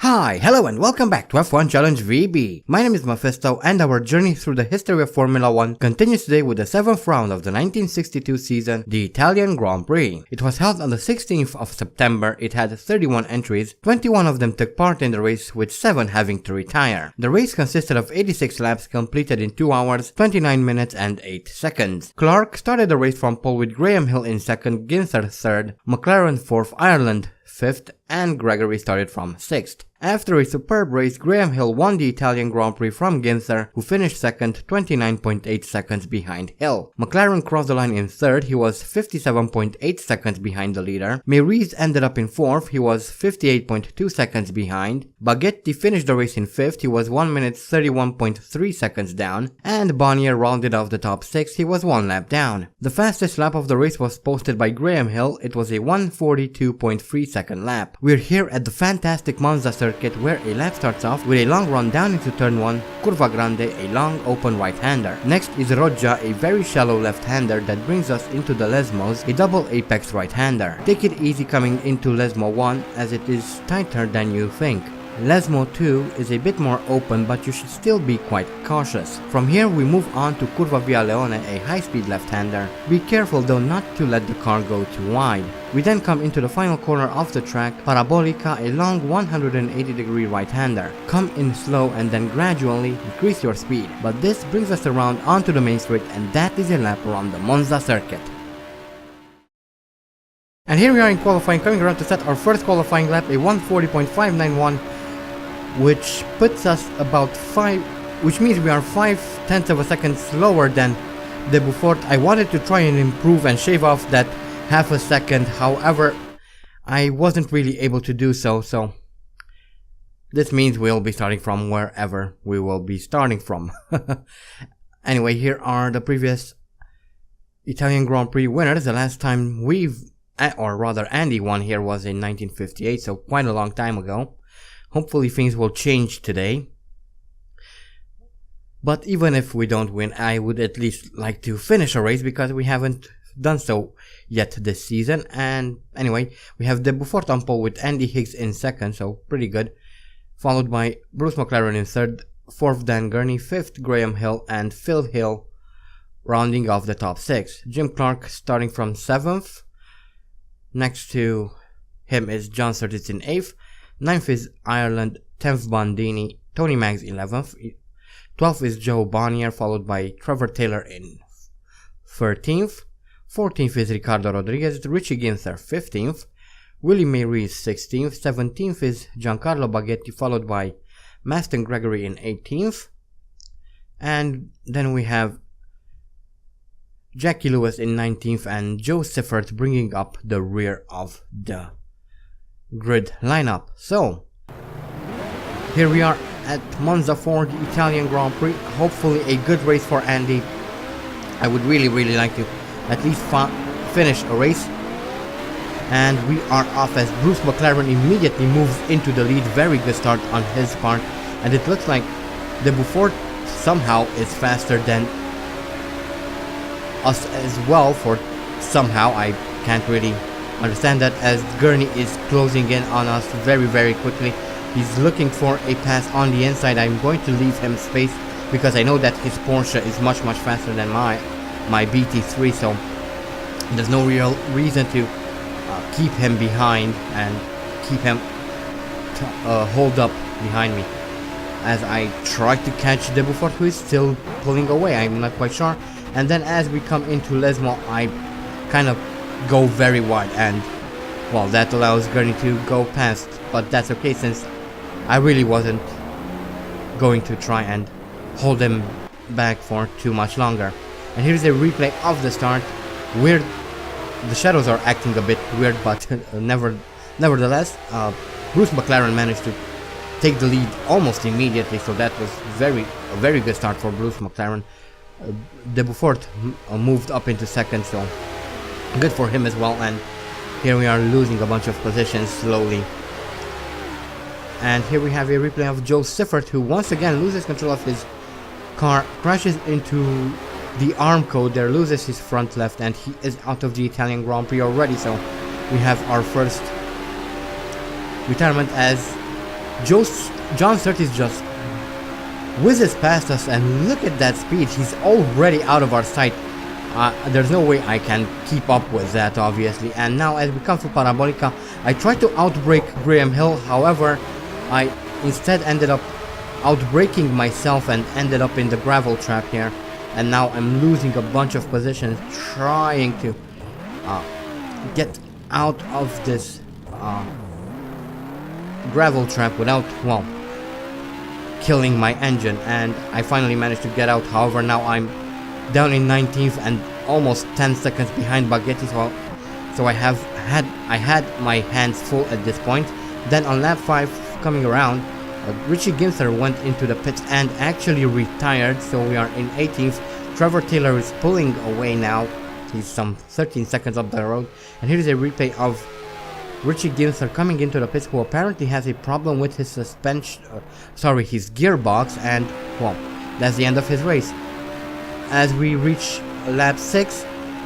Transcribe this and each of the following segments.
Hi, hello and welcome back to F1 Challenge VB. My name is Mephisto and our journey through the history of Formula 1 continues today with the 7th round of the 1962 season, the Italian Grand Prix. It was held on the 16th of September, it had 31 entries, 21 of them took part in the race with 7 having to retire. The race consisted of 86 laps completed in 2 hours, 29 minutes and 8 seconds. Clark started the race from pole with Graham Hill in 2nd, Ginther 3rd, McLaren 4th, Ireland 5th, and Gregory started from 6th. After a superb race, Graham Hill won the Italian Grand Prix from Ginther, who finished 2nd, 29.8 seconds behind Hill. McLaren crossed the line in 3rd, he was 57.8 seconds behind the leader. Meiriz ended up in 4th, he was 58.2 seconds behind. Baghetti finished the race in 5th, he was 1 minute 31.3 seconds down. And Bonnier rounded off the top 6, he was 1 lap down. The fastest lap of the race was posted by Graham Hill, it was a 1:42.3 second lap. We're here at the fantastic Monza circuit where a lap starts off with a long run down into turn 1, Curva Grande, a long open right-hander. Next is Roggia, a very shallow left-hander that brings us into the Lesmos, a double apex right-hander. Take it easy coming into Lesmo 1 as it is tighter than you think. Lesmo 2 is a bit more open, but you should still be quite cautious. From here we move on to Curva Via Leone, a high-speed left-hander. Be careful though not to let the car go too wide. We then come into the final corner of the track, Parabolica, a long 180-degree right-hander. Come in slow and then gradually increase your speed. But this brings us around onto the main straight, and that is a lap around the Monza circuit. And here we are in qualifying, coming around to set our first qualifying lap, a 1:40.591, which puts us about which means we are 0.5 of a second slower than the Beaufort. I wanted to try and improve and shave off that half a second, however, I wasn't really able to do so, so this means we'll be starting from wherever we will be starting from. Anyway, here are the previous Italian Grand Prix winners. The last time or rather Andy won here was in 1958, so quite a long time ago. Hopefully things will change today. But even if we don't win, I would at least like to finish a race because we haven't done so yet this season. And anyway, we have the Beaufort on pole with Andy Higgs in 2nd, so pretty good. Followed by Bruce McLaren in 3rd, 4th Dan Gurney, 5th Graham Hill, and Phil Hill rounding off the top 6. Jim Clark starting from 7th. Next to him is John Surtees in 8th. 9th is Ireland, 10th Bondini, Tony Maggs 11th. 12th is Joe Bonnier, followed by Trevor Taylor in 13th. 14th is Ricardo Rodriguez, Richie Ginther 15th. Willie Meiriz 16th. 17th is Giancarlo Baghetti, followed by Maston Gregory in 18th. And then we have Jackie Lewis in 19th and Joe Siffert bringing up the rear of the grid lineup. So, here we are at Monza for the Italian Grand Prix. Hopefully a good race for Andy. I would really like to at least finish a race. And we are off as Bruce McLaren immediately moves into the lead. Very good start on his part. And it looks like the Beaufort somehow is faster than us as well, for somehow I can't really understand that, as Gurney is closing in on us very quickly. He's looking for a pass on the inside. I'm going to leave him space because I know that his Porsche is much faster than my BT3, so there's no real reason to keep him behind and keep him hold up behind me as I try to catch the Beaufort, who is still pulling away. I'm not quite sure. And then as we come into Lesmo, I kind of go very wide, and well, that allows Gurney to go past, but that's okay since I really wasn't going to try and hold him back for too much longer. And here's a replay of the start. Weird, the shadows are acting a bit weird, but nevertheless, Bruce McLaren managed to take the lead almost immediately, so that was a very good start for Bruce McLaren. The Beaufort moved up into 2nd, so good for him as well. And here we are losing a bunch of positions slowly. And here we have a replay of Joe Siffert, who once again loses control of his car, crashes into the arm code there, loses his front left, and he is out of the Italian Grand Prix already. So we have our first retirement as John Surtees just whizzes past us, and look at that speed. He's already out of our sight. There's no way I can keep up with that, obviously. And now as we come through Parabolica, I tried to outbrake Graham Hill. However, I instead ended up outbraking myself and ended up in the gravel trap here. And now I'm losing a bunch of positions trying to get out of this gravel trap without, well, killing my engine. And I finally managed to get out. However, now I'm down in 19th and almost 10 seconds behind Baghetti, so I had my hands full at this point. Then on lap 5 coming around, Richie Ginther went into the pits and actually retired, so we are in 18th. Trevor Taylor is pulling away now. He's some 13 seconds up the road, and here's a replay of Richie Ginther coming into the pits, who apparently has a problem with his his gearbox, and well, that's the end of his race. As we reach lap 6,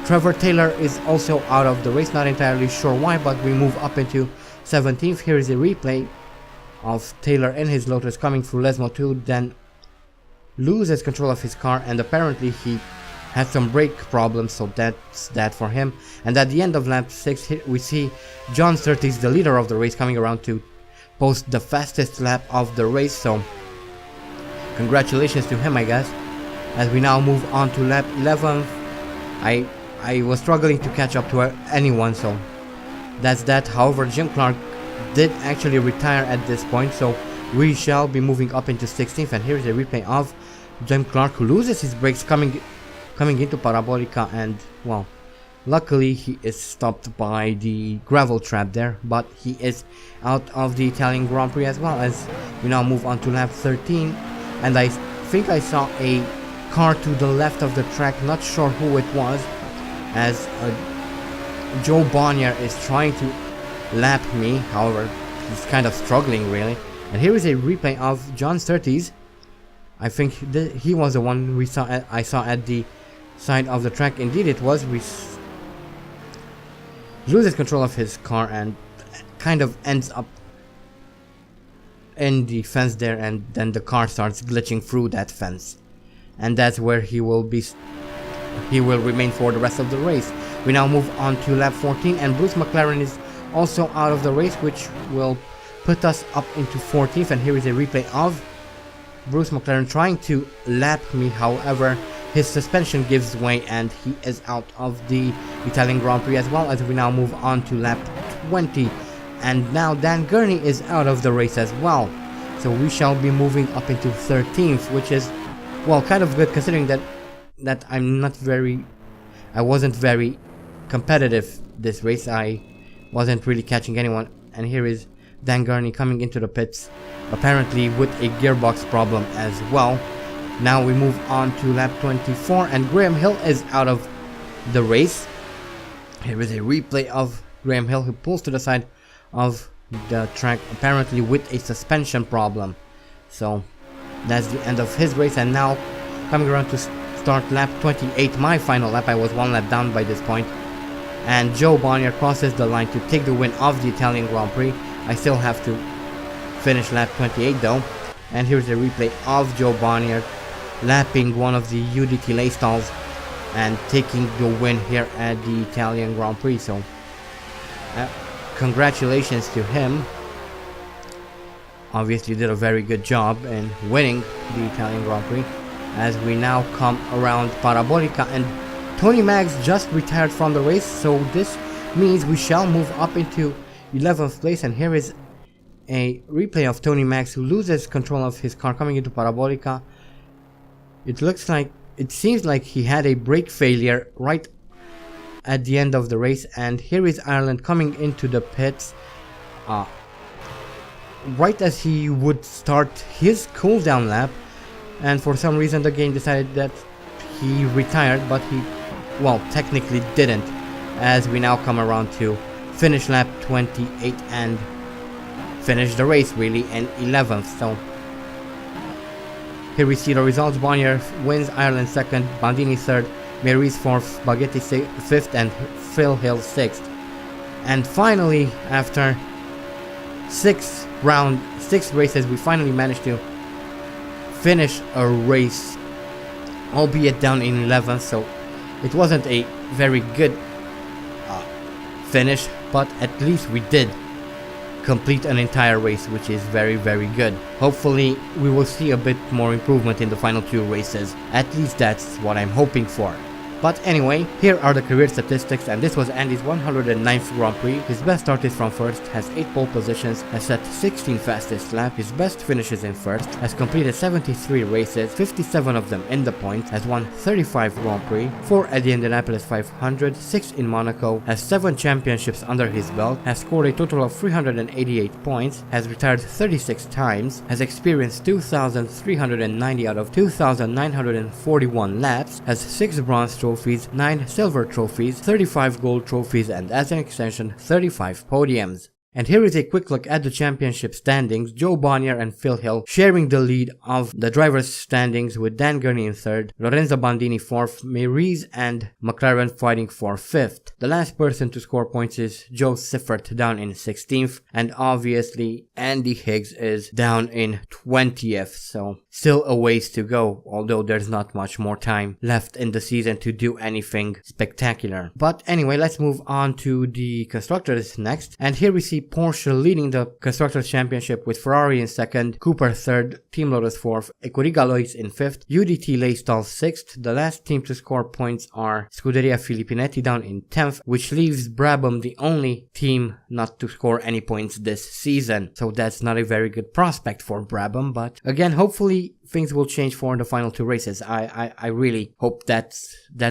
Trevor Taylor is also out of the race, not entirely sure why, but we move up into 17th. Here is a replay of Taylor in his Lotus coming through Lesmo 2, then loses control of his car, and apparently he had some brake problems, so that's that for him. And at the end of lap 6, we see John Surtees, the leader of the race, coming around to post the fastest lap of the race, so congratulations to him, I guess. As we now move on to lap 11, I was struggling to catch up to anyone, so that's that. However, Jim Clark did actually retire at this point, so we shall be moving up into 16th. And here's a replay of Jim Clark, who loses his brakes coming into Parabolica, and well, luckily he is stopped by the gravel trap there, but he is out of the Italian Grand Prix as well. As we now move on to lap 13, and I think I saw a car to the left of the track, not sure who it was, as Joe Bonnier is trying to lap me. However, he's kind of struggling really. And here is a replay of John Surtees. I think he was the one I saw at the side of the track. Indeed it was. Loses control of his car and kind of ends up in the fence there, and then the car starts glitching through that fence. And that's where he will remain for the rest of the race. We now move on to lap 14, and Bruce McLaren is also out of the race, which will put us up into 14th. And here is a replay of Bruce McLaren trying to lap me. However, his suspension gives way and he is out of the Italian Grand Prix as well. As we now move on to lap 20, and now Dan Gurney is out of the race as well, so we shall be moving up into 13th, which is, well, kind of good considering that I wasn't very competitive this race. I wasn't really catching anyone. And here is Dan Gurney coming into the pits, apparently with a gearbox problem as well. Now we move on to lap 24, and Graham Hill is out of the race. Here is a replay of Graham Hill, who pulls to the side of the track, apparently with a suspension problem. So that's the end of his race. And now coming around to start lap 28, my final lap. I was one lap down by this point, and Joe Bonnier crosses the line to take the win of the Italian Grand Prix. I still have to finish lap 28 though. And here's a replay of Joe Bonnier lapping one of the UDT lay stalls and taking the win here at the Italian Grand Prix. So congratulations to him. Obviously did a very good job in winning the Italian Grand Prix. As we now come around Parabolica, and Tony Maggs just retired from the race, so this means we shall move up into 11th place. And here is a replay of Tony Maggs, who loses control of his car coming into Parabolica. It seems like he had a brake failure right at the end of the race. And here is Ireland coming into the pits right as he would start his cool down lap, and for some reason the game decided that he retired, but he, well, technically didn't, as we now come around to finish lap 28 and finish the race really in 11th. So here we see the results. Bonnier wins, Ireland 2nd, Bandini 3rd, Mary's 4th, Baghetti 5th, and Phil Hill 6th. And finally, after round, 6 races, we finally managed to finish a race, albeit down in 11th, so it wasn't a very good finish, but at least we did complete an entire race, which is very, very good. Hopefully we will see a bit more improvement in the final 2 races. At least that's what I'm hoping for. But anyway, here are the career statistics, and this was Andy's 109th Grand Prix. His best start is from first, has 8 pole positions, has set 16 fastest lap, his best finishes in first, has completed 73 races, 57 of them in the points, has won 35 Grand Prix, 4 at the Indianapolis 500, 6 in Monaco, has 7 championships under his belt, has scored a total of 388 points, has retired 36 times, has experienced 2,390 out of 2,941 laps, has 6 bronze trophies, 9 silver trophies, 35 gold trophies, and as an extension, 35 podiums. And here is a quick look at the championship standings. Joe Bonnier and Phil Hill sharing the lead of the drivers' standings, with Dan Gurney in 3rd, Lorenzo Bandini 4th, Meiriz and McLaren fighting for 5th. The last person to score points is Joe Siffert down in 16th, and obviously Andy Higgs is down in 20th, so still a ways to go, although there's not much more time left in the season to do anything spectacular. But anyway, let's move on to the Constructors next, and here we see Porsche leading the Constructors Championship with Ferrari in 2nd, Cooper 3rd, Team Lotus 4th, Equiriga Lois in 5th, UDT Leistal 6th. The last team to score points are Scuderia Filippinetti down in 10th, which leaves Brabham the only team not to score any points this season. So that's not a very good prospect for Brabham, but again, hopefully things will change for the final 2 races. I really hope that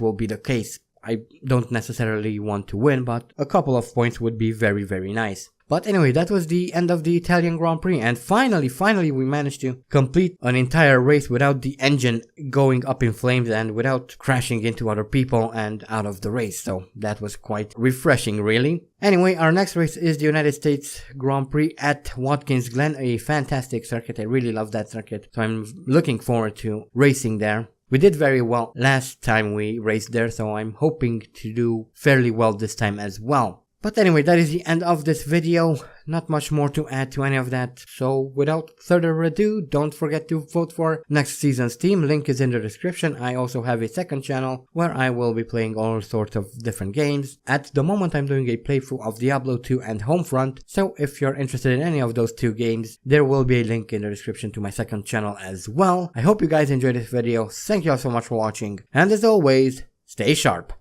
will be the case. I don't necessarily want to win, but a couple of points would be very, very nice. But anyway, that was the end of the Italian Grand Prix, and finally we managed to complete an entire race without the engine going up in flames and without crashing into other people and out of the race, so that was quite refreshing, really. Anyway, our next race is the United States Grand Prix at Watkins Glen, a fantastic circuit. I really love that circuit, so I'm looking forward to racing there. We did very well last time we raced there, so I'm hoping to do fairly well this time as well. But anyway, that is the end of this video. Not much more to add to any of that. So without further ado, don't forget to vote for next season's team. Link is in the description. I also have a second channel where I will be playing all sorts of different games. At the moment, I'm doing a playthrough of Diablo 2 and Homefront. So if you're interested in any of those 2 games, there will be a link in the description to my second channel as well. I hope you guys enjoyed this video. Thank you all so much for watching. And as always, stay sharp.